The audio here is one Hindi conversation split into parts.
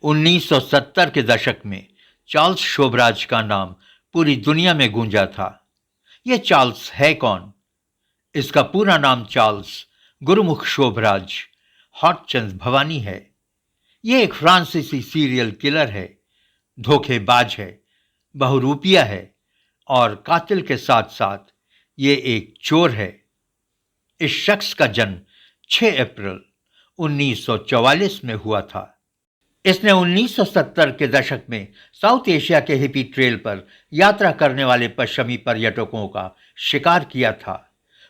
1970 के दशक में चार्ल्स शोभराज का नाम पूरी दुनिया में गूंजा था। यह चार्ल्स है कौन? इसका पूरा नाम चार्ल्स गुरुमुख शोभराज हॉटचंद भवानी है। यह एक फ्रांसीसी सीरियल किलर है, धोखेबाज है, बहुरूपिया है और कातिल के साथ साथ ये एक चोर है। इस शख्स का जन्म 6 अप्रैल 1944 में हुआ था। इसने 1970 के दशक में साउथ एशिया के हिपी ट्रेल पर यात्रा करने वाले पश्चिमी पर्यटकों का शिकार किया था।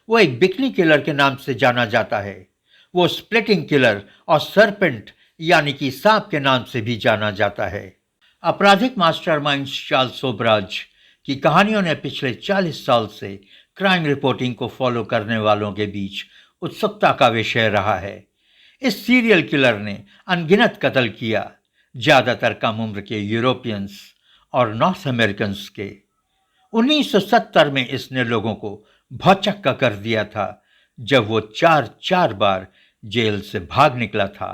वो एक बिकनी किलर के नाम से जाना जाता है। वो स्प्लिटिंग किलर और सरपेंट यानी कि सांप के नाम से भी जाना जाता है। आपराधिक मास्टरमाइंड चार्ल्स शोभराज की कहानियों ने पिछले 40 साल से क्राइम रिपोर्टिंग को फॉलो करने वालों के बीच उत्सुकता का विषय रहा है। इस सीरियल किलर ने अनगिनत कत्ल किया, ज्यादातर कम उम्र के यूरोपियंस और नॉर्थ अमेरिकन्स के। 1970 में इसने लोगों को भौचक्का कर दिया था जब वो चार बार जेल से भाग निकला था।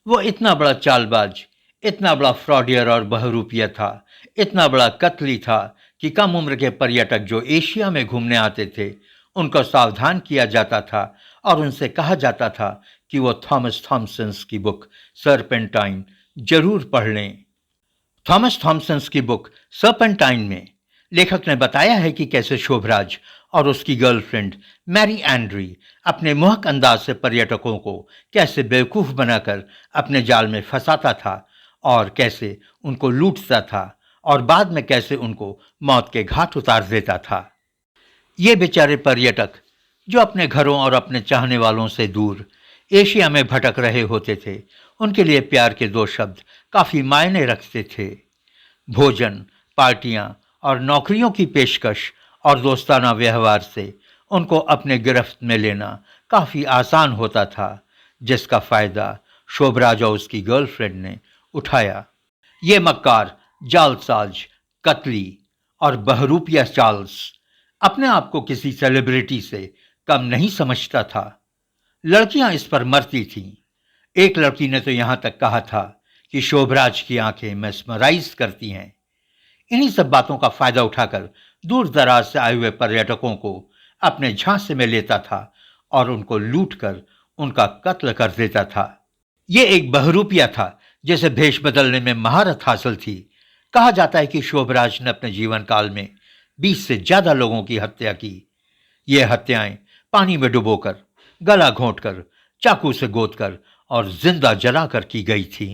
वो इतना बड़ा चालबाज, इतना बड़ा फ्रॉडियर और बहुरूपिया था, इतना बड़ा कत्ली था कि कम उम्र के पर्यटक जो एशिया में घूमने आते थे उनको सावधान किया जाता था और उनसे कहा जाता था कि वो थॉमस थॉम्सन्स की बुक सरपेंटाइन जरूर पढ़ लें। थॉमस थॉम्सन्स की बुक सरपेंटाइन में लेखक ने बताया है कि कैसे शोभराज और उसकी गर्लफ्रेंड मैरी एंड्री अपने मोहक अंदाज से पर्यटकों को कैसे बेवकूफ बनाकर अपने जाल में फंसाता था और कैसे उनको लूटता था और बाद में कैसे उनको मौत के घाट उतार देता था। ये बेचारे पर्यटक जो अपने घरों और अपने चाहने वालों से दूर एशिया में भटक रहे होते थे, उनके लिए प्यार के 2 शब्द काफी मायने रखते थे। भोजन, पार्टियां और नौकरियों की पेशकश और दोस्ताना व्यवहार से उनको अपने गिरफ्त में लेना काफी आसान होता था, जिसका फायदा शोभराज और उसकी गर्लफ्रेंड ने उठाया। ये मक्कार, जालसाज, कतली और बहरूपिया चार्ल्स अपने आप को किसी सेलिब्रिटी से कम नहीं समझता था। लड़कियां इस पर मरती थीं। एक लड़की ने तो यहां तक कहा था कि शोभराज की आंखें मेस्मराइज करती हैं। इन्हीं सब बातों का फायदा उठाकर दूर दराज से आए हुए पर्यटकों को अपने झांसे में लेता था और उनको लूट कर उनका कत्ल कर देता था। ये एक बहरूपिया था जिसे भेष बदलने में महारत हासिल थी। कहा जाता है कि शोभराज ने अपने जीवन काल में 20 से ज्यादा लोगों की हत्या की। ये हत्याएं पानी में डुबोकर, गला घोंटकर, चाकू से गोदकर और जिंदा जलाकर की गई थी।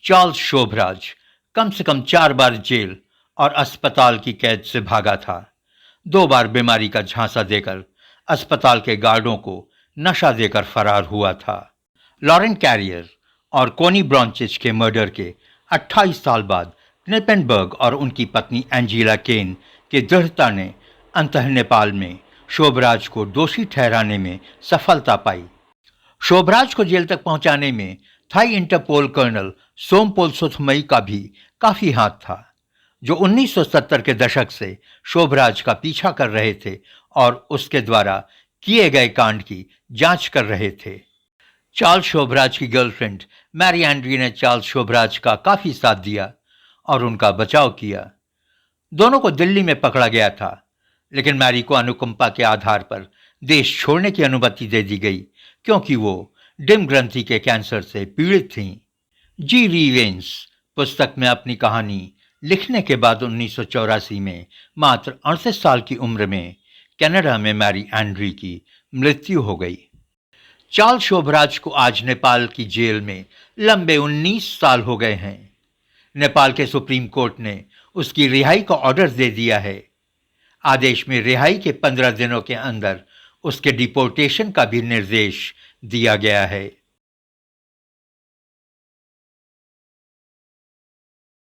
चार्ल्स शोभराज कम से कम 4 बार जेल और अस्पताल की कैद से भागा था। 2 बार बीमारी का झांसा देकर अस्पताल के गार्डों को नशा देकर फरार हुआ था। लॉरेन कैरियर और कोनी ब्रॉन्चिच के मर्डर के 28 साल बाद क्नेपेनबर्ग और उनकी पत्नी एंजेला केन की दृढ़ता ने अंततः नेपाल में शोभराज को दोषी ठहराने में सफलता पाई। शोभराज को जेल तक पहुंचाने में थाई इंटरपोल कर्नल सोमपोल सुथमई का भी काफी हाथ था, जो 1970 के दशक से शोभराज का पीछा कर रहे थे और उसके द्वारा किए गए कांड की जांच कर रहे थे। चार्ल्स शोभराज की गर्लफ्रेंड मैरी एंड्री ने चार्ल्स शोभराज का काफी साथ दिया और उनका बचाव किया। दोनों को दिल्ली में पकड़ा गया था, लेकिन मैरी को अनुकंपा के आधार पर देश छोड़ने की अनुमति दे दी गई क्योंकि वो डिम ग्रंथि के कैंसर से पीड़ित थीं। जी रीवेंस पुस्तक में अपनी कहानी लिखने के बाद 1984 में मात्र 38 साल की उम्र में कनाडा में मैरी एंड्री की मृत्यु हो गई। चार्ल्स शोभराज को आज नेपाल की जेल में लंबे 19 साल हो गए हैं। नेपाल के सुप्रीम कोर्ट ने उसकी रिहाई का ऑर्डर दे दिया है। आदेश में रिहाई के 15 दिनों के अंदर उसके डिपोर्टेशन का भी निर्देश दिया गया है।